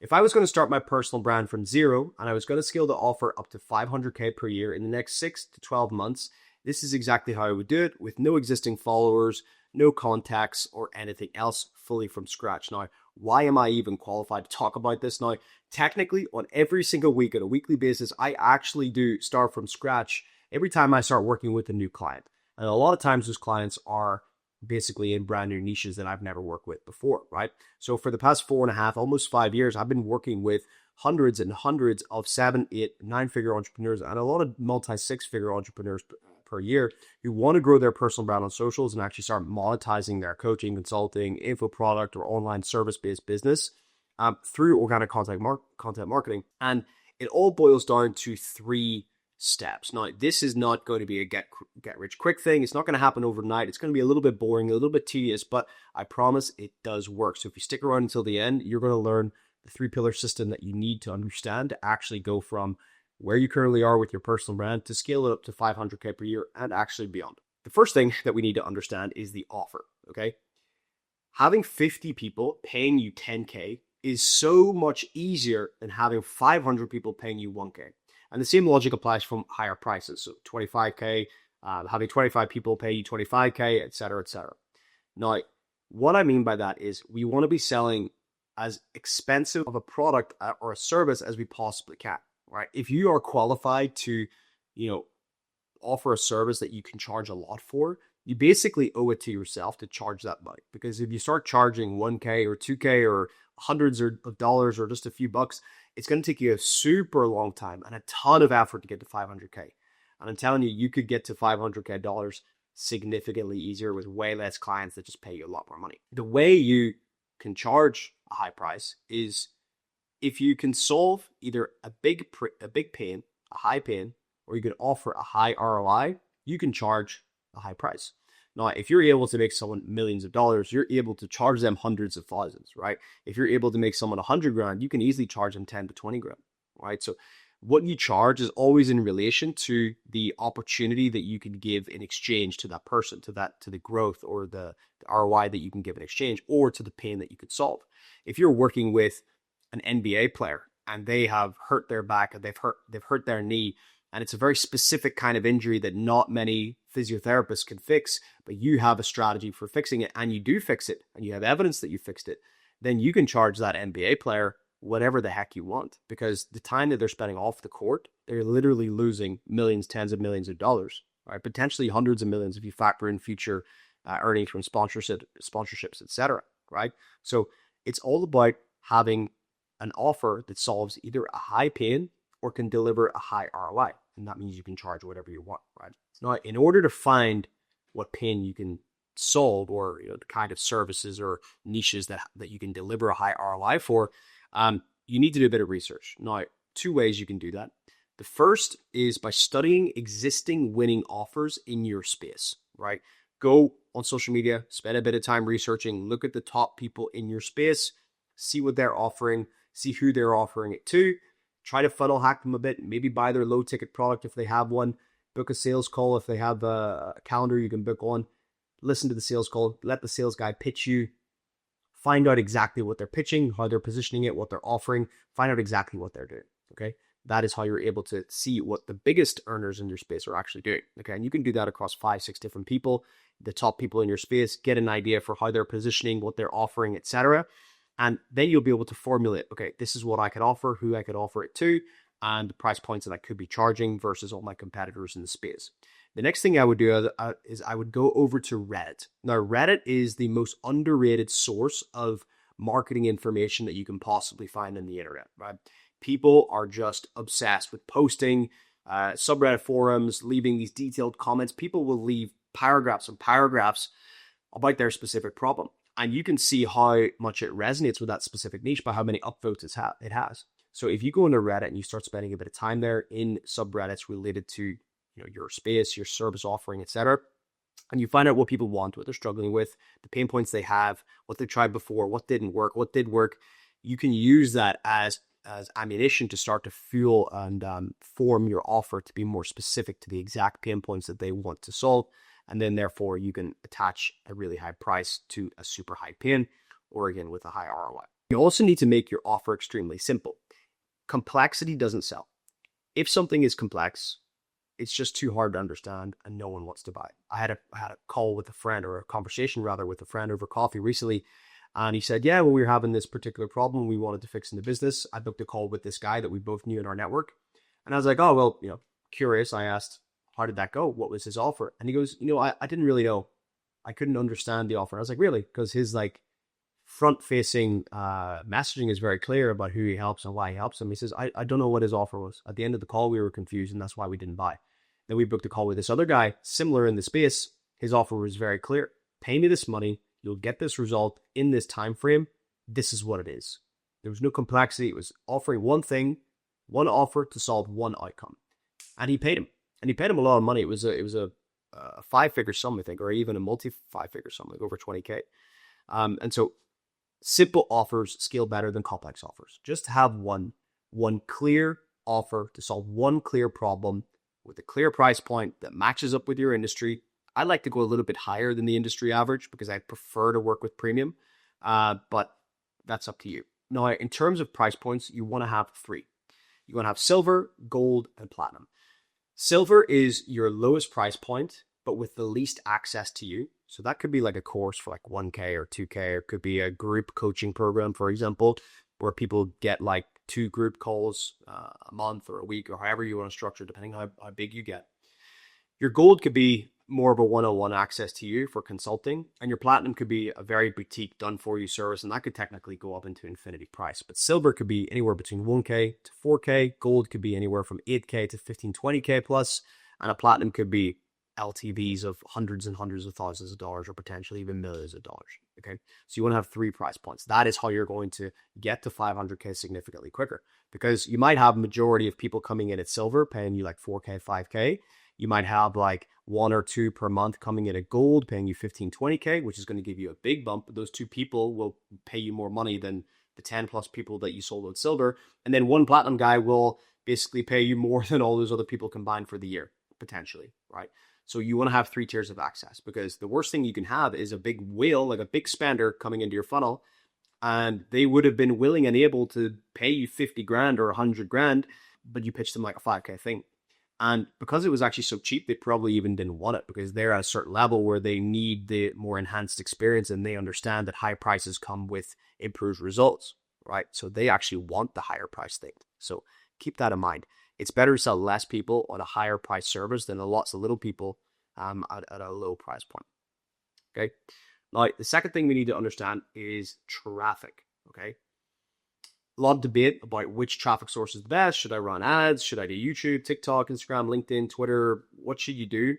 If I was going to start my personal brand from zero and I was going to scale the offer up to 500K per year in the next 6 to 12 months, this is exactly how I would do it with no existing followers, no contacts, or anything else, fully from scratch. Now, why am I even qualified to talk about this? Now, technically, on every single week, on a weekly basis, I actually do start from scratch every time I start working with a new client. And a lot of times those clients are basically in brand new niches that I've never worked with before, right? So for the past 4.5, almost 5 years, I've been working with hundreds and hundreds of 7, 8, 9-figure entrepreneurs and a lot of multi-6-figure entrepreneurs per year who want to grow their personal brand on socials and actually start monetizing their coaching, consulting, info product, or online service-based business through organic content marketing. And it all boils down to 3 steps. Now, this is not going to be a get rich quick thing. It's not going to happen overnight. It's going to be a little bit boring, a little bit tedious, but I promise it does work. So if you stick around until the end, you're going to learn the 3-pillar system that you need to understand to actually go from where you currently are with your personal brand to scale it up to 500K per year and actually beyond. The first thing that we need to understand is the offer, okay? Having 50 people paying you 10K is so much easier than having 500 people paying you 1K. And the same logic applies from higher prices. So 25K, having 25 people pay you 25K, et cetera, et cetera. Now, what I mean by that is we want to be selling as expensive of a product or a service as we possibly can, right? If you are qualified to, offer a service that you can charge a lot for, you basically owe it to yourself to charge that money. Because if you start charging 1K or 2K or hundreds of dollars or just a few bucks, it's going to take you a super long time and a ton of effort to get to 500K. And I'm telling you, you could get to 500K dollars significantly easier with way less clients that just pay you a lot more money. The way you can charge a high price is if you can solve either a big pain, a high pain, or you can offer a high ROI, you can charge a high price. Now, if you're able to make someone millions of dollars, you're able to charge them hundreds of thousands, right? If you're able to make someone 100 grand, you can easily charge them 10 to 20 grand, right? So what you charge is always in relation to the opportunity that you can give in exchange to that person, to the growth or the ROI that you can give in exchange, or to the pain that you could solve. If you're working with an NBA player and they have hurt their back and they've hurt their knee, and it's a very specific kind of injury that not many physiotherapists can fix, but you have a strategy for fixing it and you do fix it and you have evidence that you fixed it, then you can charge that NBA player whatever the heck you want, because the time that they're spending off the court, they're literally losing millions, tens of millions of dollars, right? Potentially hundreds of millions if you factor in future earnings from sponsorships, etc., right? So it's all about having an offer that solves either a high pain or can deliver a high ROI. And that means you can charge whatever you want, right? Now, in order to find what pain you can solve, or the kind of services or niches that you can deliver a high ROI for, you need to do a bit of research. Now, 2 ways you can do that. The first is by studying existing winning offers in your space, right? Go on social media, spend a bit of time researching, look at the top people in your space, see what they're offering, see who they're offering it to. Try to funnel hack them a bit, maybe buy their low ticket product if they have one, book a sales call if they have a calendar you can book on, listen to the sales call, let the sales guy pitch you, find out exactly what they're pitching, how they're positioning it, what they're offering, find out exactly what they're doing, okay? That is how you're able to see what the biggest earners in your space are actually doing, okay? And you can do that across 5, 6 different people, the top people in your space, get an idea for how they're positioning, what they're offering, etc. And then you'll be able to formulate, okay, this is what I could offer, who I could offer it to, and the price points that I could be charging versus all my competitors in the space. The next thing I would do is I would go over to Reddit. Now, Reddit is the most underrated source of marketing information that you can possibly find on the internet, right? People are just obsessed with posting, subreddit forums, leaving these detailed comments. People will leave paragraphs and paragraphs about their specific problem. And you can see how much it resonates with that specific niche by how many upvotes it has. So if you go into Reddit and you start spending a bit of time there in subreddits related to your space, your service offering, etc., and you find out what people want, what they're struggling with, the pain points they have, what they tried before, what didn't work, what did work, you can use that as ammunition to start to fuel and form your offer to be more specific to the exact pain points that they want to solve. And then therefore you can attach a really high price to a super high pain, or again with a high ROI. You also need to make your offer extremely simple. Complexity doesn't sell. If something is complex, it's just too hard to understand and no one wants to buy. I had a call with a friend, or a conversation rather, with a friend over coffee recently. And he said, yeah, well, we were having this particular problem we wanted to fix in the business. I booked a call with this guy that we both knew in our network. And I was like, oh, well, curious. I asked, how did that go? What was his offer? And he goes, I didn't really know. I couldn't understand the offer. And I was like, really? Because his front-facing messaging is very clear about who he helps and why he helps them. He says, I don't know what his offer was. At the end of the call, we were confused, and that's why we didn't buy. Then we booked a call with this other guy, similar in the space. His offer was very clear. Pay me this money. You'll get this result in this time frame. This is what it is. There was no complexity. It was offering one thing, one offer to solve one outcome. And he paid him. And he paid him a lot of money. It was a five-figure sum, I think, or even a multi-five-figure sum, like over 20K. And so simple offers scale better than complex offers. Just have one clear offer to solve one clear problem with a clear price point that matches up with your industry. I like to go a little bit higher than the industry average because I prefer to work with premium, but that's up to you. Now, in terms of price points, you want to have three. You want to have silver, gold, and platinum. Silver is your lowest price point, but with the least access to you. So that could be like a course for like 1K or 2K, or it could be a group coaching program, for example, where people get like 2 group calls a month or a week, or however you want to structure, depending on how big you get. Your gold could be more of a one-on-one access to you for consulting, and your platinum could be a very boutique done-for-you service, and that could technically go up into infinity price. But silver could be anywhere between 1K to 4K, gold could be anywhere from 8K to 15, 20K plus, and a platinum could be LTVs of hundreds and hundreds of thousands of dollars, or potentially even millions of dollars. Okay, so you want to have 3 price points. That is how you're going to get to 500K significantly quicker, because you might have a majority of people coming in at silver paying you like 4K, 5K. You might have like 1 or 2 per month coming in at gold paying you 15, 20K, which is going to give you a big bump. But those 2 people will pay you more money than the 10 plus people that you sold at silver. And then one platinum guy will basically pay you more than all those other people combined for the year, potentially, right? So you want to have 3 tiers of access, because the worst thing you can have is a big whale, like a big spender coming into your funnel, and they would have been willing and able to pay you 50 grand or 100 grand, but you pitched them like a 5K thing. And because it was actually so cheap, they probably even didn't want it, because they're at a certain level where they need the more enhanced experience, and they understand that high prices come with improved results, right? So they actually want the higher price thing. So keep that in mind. It's better to sell less people on a higher price service than lots of little people at a low price point. Okay. Now, the second thing we need to understand is traffic. Okay. A lot of debate about which traffic source is the best. Should I run ads? Should I do YouTube, TikTok, Instagram, LinkedIn, Twitter? What should you do?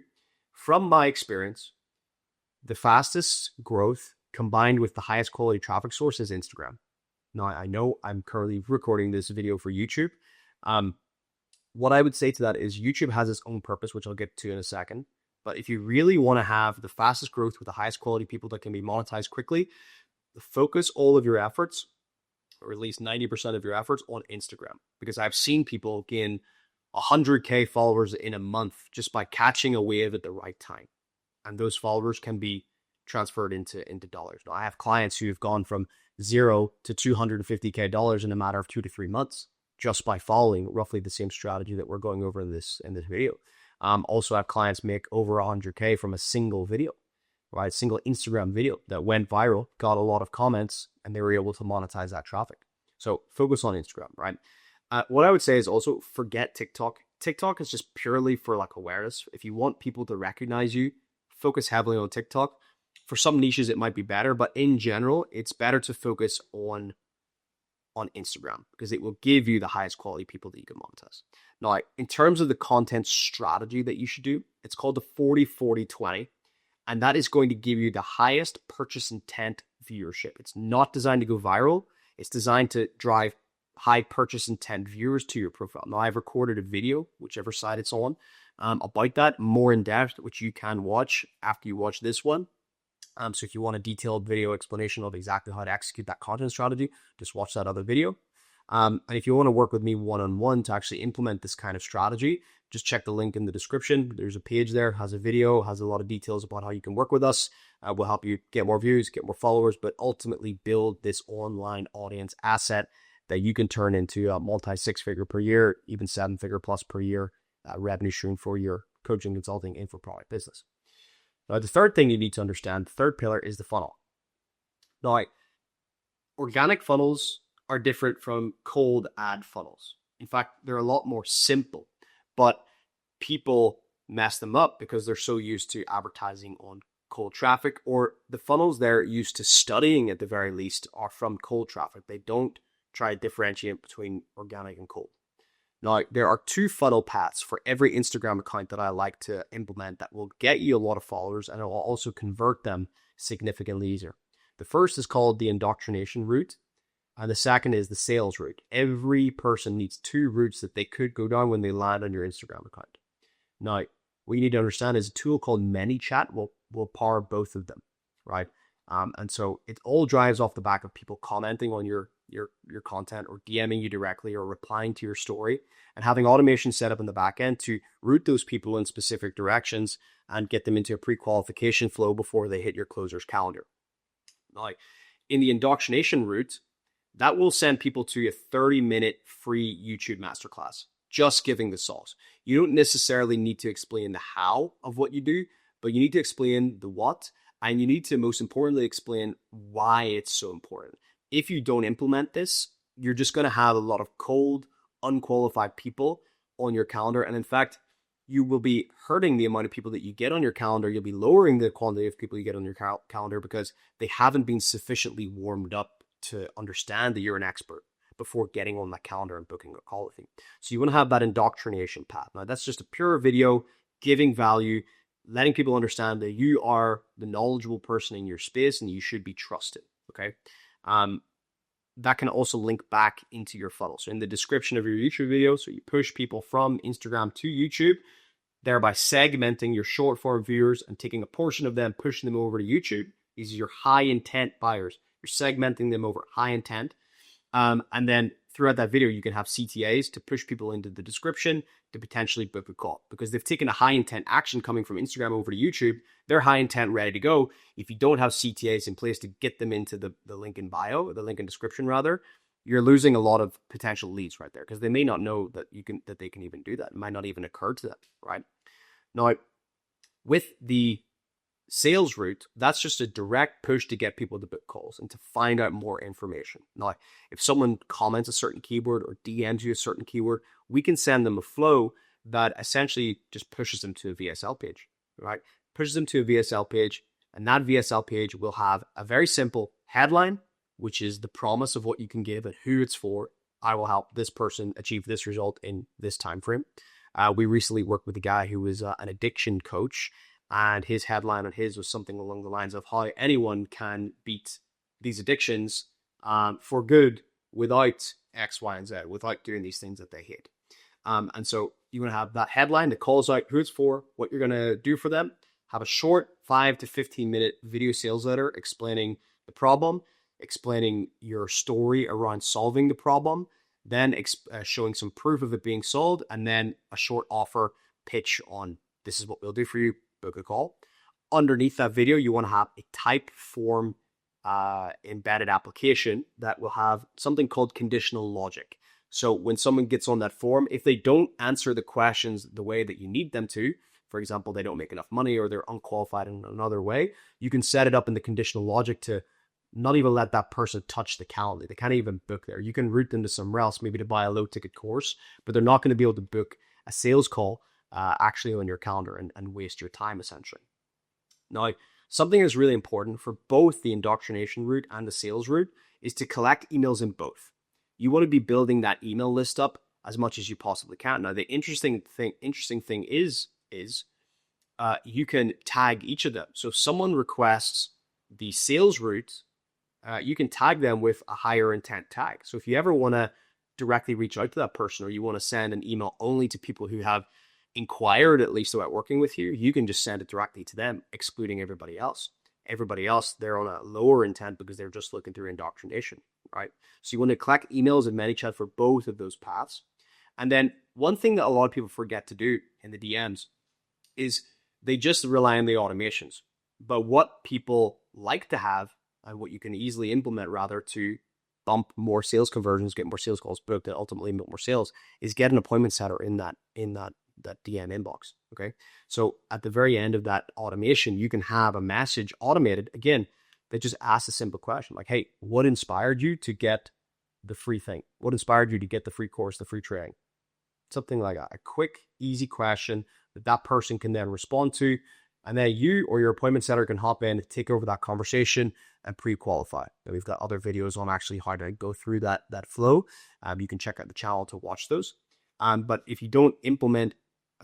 From my experience, the fastest growth combined with the highest quality traffic source is Instagram. Now, I know I'm currently recording this video for YouTube. What I would say to that is YouTube has its own purpose, which I'll get to in a second. But if you really want to have the fastest growth with the highest quality people that can be monetized quickly, focus all of your efforts, or at least 90% of your efforts, on Instagram. Because I've seen people gain 100K followers in a month just by catching a wave at the right time. And those followers can be transferred into dollars. Now, I have clients who have gone from $0 to $250K in a matter of 2 to 3 months, just by following roughly the same strategy that we're going over in this video. Also have clients make over 100K from a single video, right? Single Instagram video that went viral, got a lot of comments, and they were able to monetize that traffic. So focus on Instagram, right? What I would say is also forget TikTok. TikTok is just purely for like awareness. If you want people to recognize you, focus heavily on TikTok. For some niches, it might be better, but in general, it's better to focus on Instagram, because it will give you the highest quality people that you can monetize. Now, in terms of the content strategy that you should do, it's called the 40-40-20, and that is going to give you the highest purchase intent viewership. It's not designed to go viral. It's designed to drive high purchase intent viewers to your profile. Now, I've recorded a video, whichever side it's on, about that more in depth, which you can watch after you watch this one. So if you want a detailed video explanation of exactly how to execute that content strategy, just watch that other video. And if you want to work with me one-on-one to actually implement this kind of strategy, just check the link in the description. There's a page there, has a video, has a lot of details about how you can work with us. We'll help you get more views, get more followers, but ultimately build this online audience asset that you can turn into a multi 6-figure per year, even 7-figure plus per year revenue stream for your coaching, consulting, info product business. Now, the third thing you need to understand, the third pillar, is the funnel. Now, organic funnels are different from cold ad funnels. In fact, they're a lot more simple, but people mess them up because they're so used to advertising on cold traffic, or the funnels they're used to studying at the very least are from cold traffic. They don't try to differentiate between organic and cold. Now, there are 2 funnel paths for every Instagram account that I like to implement that will get you a lot of followers, and it will also convert them significantly easier. The first is called the indoctrination route, and the second is the sales route. Every person needs 2 routes that they could go down when they land on your Instagram account. Now, what you need to understand is a tool called ManyChat will power both of them, right? And so it all drives off the back of people commenting on your content, or DMing you directly, or replying to your story, and having automation set up in the back end to route those people in specific directions and get them into a pre-qualification flow before they hit your closer's calendar. Now, in the indoctrination route, that will send people to a 30-minute free YouTube masterclass, just giving the sauce. You don't necessarily need to explain the how of what you do, but you need to explain the what, and you need to, most importantly, explain why it's so important. If you don't implement this, you're just going to have a lot of cold, unqualified people on your calendar. And in fact, you will be hurting the amount of people that you get on your calendar. You'll be lowering the quantity of people you get on your calendar because they haven't been sufficiently warmed up to understand that you're an expert before getting on that calendar and booking a call with you. So you want to have that indoctrination path. Now, that's just a pure video giving value, letting people understand that you are the knowledgeable person in your space and you should be trusted. Okay. That can also link back into your funnel. So in the description of your YouTube video, so you push people from Instagram to YouTube, thereby segmenting your short form viewers and taking a portion of them, pushing them over to YouTube. These are your high intent buyers. You're segmenting them over high intent. And then throughout that video, you can have CTAs to push people into the description to potentially book a call, because they've taken a high intent action coming from Instagram over to YouTube. They're high intent, ready to go. If you don't have CTAs in place to get them into the link in bio, the link in description rather, you're losing a lot of potential leads right there, because they may not know that they can even do that. It might not even occur to them, right? Now, with the sales route, that's just a direct push to get people to book calls and to find out more information. Now, if someone comments a certain keyword or DMs you a certain keyword, we can send them a flow that essentially just pushes them to a VSL page, right? Pushes them to a VSL page, and that VSL page will have a very simple headline, which is the promise of what you can give and who it's for. I will help this person achieve this result in this time frame. We recently worked with a guy who was an addiction coach, and his headline on his was something along the lines of how anyone can beat these addictions for good without X, Y, and Z, without doing these things that they hate. And so you're going to have that headline that calls out who it's for, what you're going to do for them. Have a short 5 to 15 minute video sales letter explaining the problem, explaining your story around solving the problem, then showing some proof of it being solved, and then a short offer pitch on this is what we'll do for you, book a call. Underneath that video, you want to have a Typeform embedded application that will have something called conditional logic. So when someone gets on that form, if they don't answer the questions the way that you need them to, for example, they don't make enough money or they're unqualified in another way, you can set it up in the conditional logic to not even let that person touch the calendar. They can't even book there. You can route them to somewhere else, maybe to buy a low ticket course, but they're not going to be able to book a sales call actually on your calendar and waste your time essentially. Now, something that's really important for both the indoctrination route and the sales route is to collect emails in both. You want to be building that email list up as much as you possibly can. Now, the interesting thing is you can tag each of them. So if someone requests the sales route, you can tag them with a higher intent tag. So if you ever want to directly reach out to that person, or you want to send an email only to people who have inquired at least about working with you, you can just send it directly to them, excluding everybody else. Everybody else, they're on a lower intent because they're just looking through indoctrination, right? So you want to collect emails in ManyChat for both of those paths. And then one thing that a lot of people forget to do in the DMs is they just rely on the automations. But what people like to have, and what you can easily implement rather to bump more sales conversions, get more sales calls booked, and ultimately make more sales, is get an appointment setter in that DM inbox. Okay. So at the very end of that automation, you can have a message automated again that just asks a simple question like, hey, what inspired you to get the free thing? What inspired you to get the free course, the free training? Something like that. A quick, easy question that person can then respond to. And then you or your appointment setter can hop in, take over that conversation and pre-qualify. Now, we've got other videos on actually how to go through that flow. You can check out the channel to watch those. But if you don't implement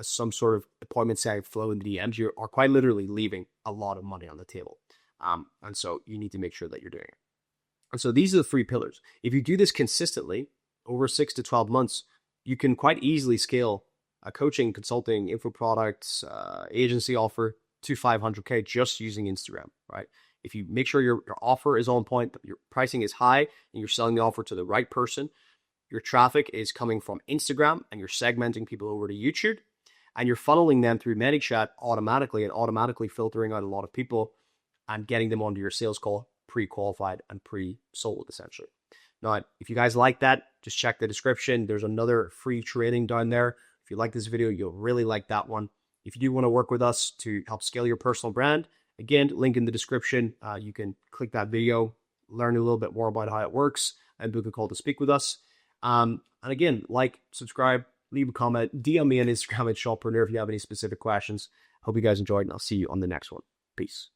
some sort of appointment setting flow in the DMs, you are quite literally leaving a lot of money on the table. And so you need to make sure that you're doing it. And so these are the 3 pillars. If you do this consistently over 6 to 12 months, you can quite easily scale a coaching, consulting, info products, agency offer to 500K just using Instagram, right? If you make sure your offer is on point, your pricing is high, and you're selling the offer to the right person, your traffic is coming from Instagram, and you're segmenting people over to YouTube, and you're funneling them through ManyChat automatically and automatically filtering out a lot of people and getting them onto your sales call pre-qualified and pre-sold essentially. Now, if you guys like that, just check the description. There's another free training down there. If you like this video, you'll really like that one. If you do want to work with us to help scale your personal brand, again, link in the description. You can click that video, learn a little bit more about how it works, and book a call to speak with us. And again, like, subscribe, leave a comment, DM me on Instagram at Shopreneur if you have any specific questions. Hope you guys enjoyed, and I'll see you on the next one. Peace.